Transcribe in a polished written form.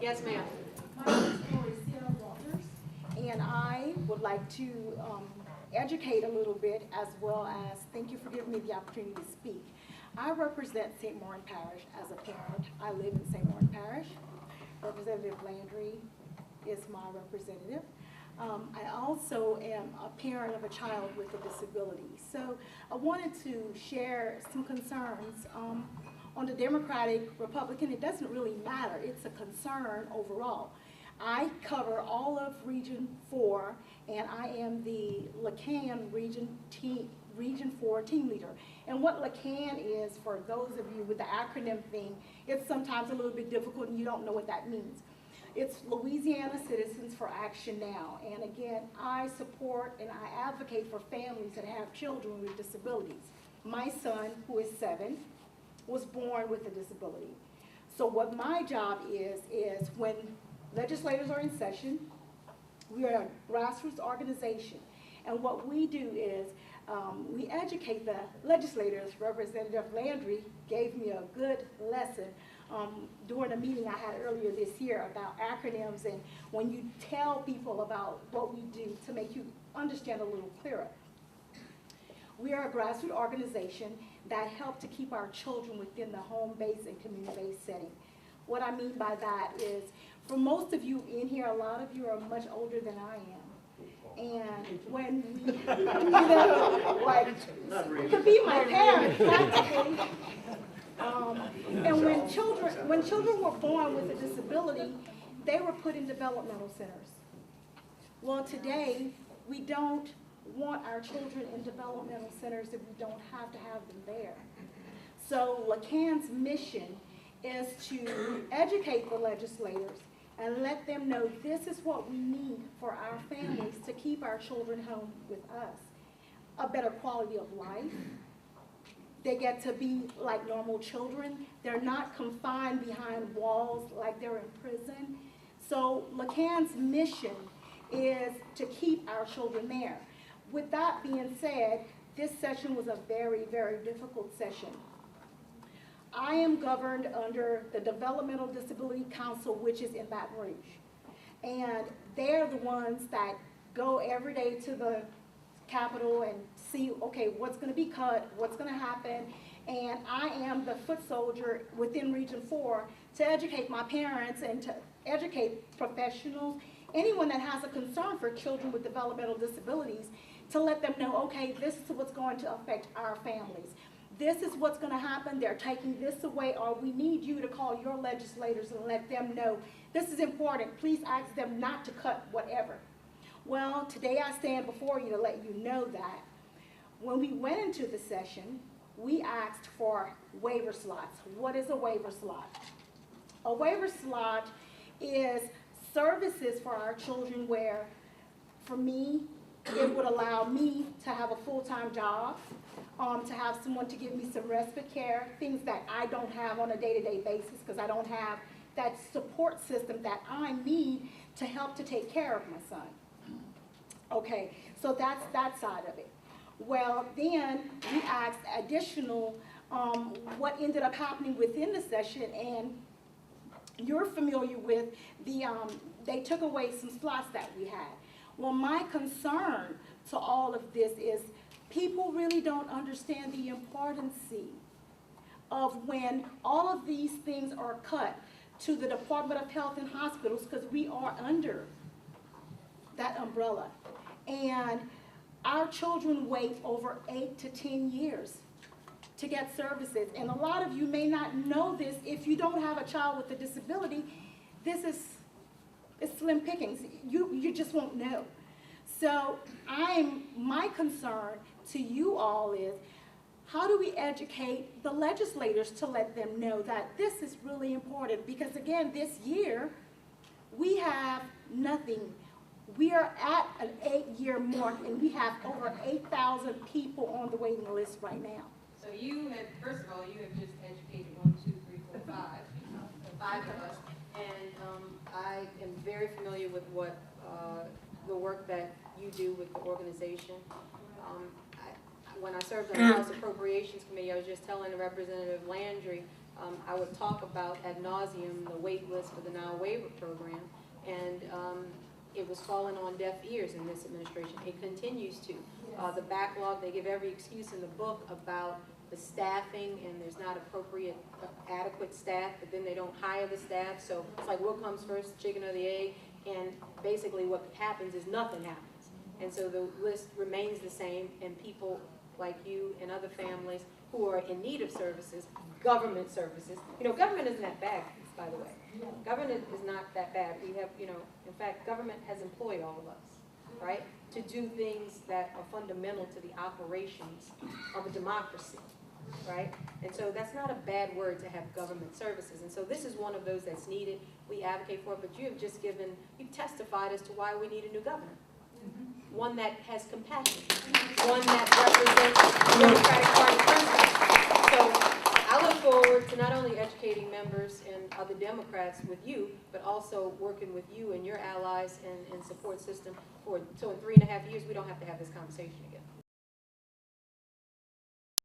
Yes, ma'am. My name is Mauricia, and I would like to educate a little bit, as well as thank you for giving me the opportunity to speak. I represent St. Martin Parish as a parent. I live in St. Martin Parish. Representative Landry is my representative. I also am a parent of a child with a disability. So I wanted to share some concerns on the Democratic, Republican. It doesn't really matter. It's a concern overall. I cover all of Region 4, and I am the Lacan Region 4 team leader. And what Lacan is, for those of you with the acronym thing, it's sometimes a little bit difficult and you don't know what that means. It's Louisiana Citizens for Action Now. And again, I support and I advocate for families that have children with disabilities. My son, who is 7, was born with a disability. So what my job is when legislators are in session, we are a grassroots organization. And what we do is we educate the legislators. Representative Landry gave me a good lesson during a meeting I had earlier this year about acronyms and when you tell people about what we do to make you understand a little clearer. We are a grassroots organization that help to keep our children within the home-based and community-based setting. What I mean by that is, for most of you in here, a lot of you are much older than I am. And when we, to be my parents, practically. And when children were born with a disability, they were put in developmental centers. Well, today, we don't want our children in developmental centers if we don't have to have them there. So Lacan's mission is to educate the legislators and let them know this is what we need for our families to keep our children home with us. A better quality of life. They get to be like normal children. They're not confined behind walls like they're in prison. So Lacan's mission is to keep our children there. With that being said, this session was a very, very difficult session. I am governed under the Developmental Disability Council, which is in Baton Rouge. And they're the ones that go every day to the Capitol and see, okay, what's going to be cut, what's going to happen. And I am the foot soldier within Region 4 to educate my parents and to educate professionals, anyone that has a concern for children with developmental disabilities, to let them know, okay, this is what's going to affect our families. This is what's going to happen. They're taking this away, or we need you to call your legislators and let them know this is important. Please ask them not to cut whatever. Well, today I stand before you to let you know that when we went into the session, we asked for waiver slots. What is a waiver slot? A waiver slot is services for our children where, for me, it would allow me to have a full-time job, to have someone to give me some respite care, things that I don't have on a day-to-day basis because I don't have that support system that I need to help to take care of my son. Okay, so that's that side of it. Well, then we asked additional what ended up happening within the session, and you're familiar with the, they took away some slots that we had. Well, my concern to all of this is people really don't understand the importance of when all of these things are cut to the Department of Health and Hospitals, because we are under that umbrella. And our children wait over 8 to 10 years to get services. And a lot of you may not know this. If you don't have a child with a disability, this is it's slim pickings. You just won't know. So my concern to you all is, how do we educate the legislators to let them know that this is really important? Because again, this year, we have nothing. We are at an 8-year mark, and we have over 8,000 people on the waiting list right now. So you have, first of all, you have just educated 1, 2, 3, 4, 5 of us. And I am very familiar with what the work that you do with the organization. When I served on the House Appropriations Committee, I was just telling Representative Landry I would talk about ad nauseum the wait list for the now waiver program, and it was falling on deaf ears in this administration. It continues to. The backlog, they give every excuse in the book about the staffing, and there's not appropriate, adequate staff, but then they don't hire the staff. So it's like, what comes first, the chicken or the egg? And basically what happens is nothing happens. And so the list remains the same, and people like you and other families who are in need of services, government services. You know, government isn't that bad, by the way. Government is not that bad. We have, you know, in fact, government has employed all of us, right, to do things that are fundamental to the operations of a democracy, right? And so that's not a bad word to have government services. And so this is one of those that's needed. We advocate for it, but you have just given, you've testified as to why we need a new governor. One that has compassion, one that represents the Democratic Party principles. So I look forward to not only educating members and other Democrats with you, but also working with you and your allies and support system so in 3.5 years we don't have to have this conversation again.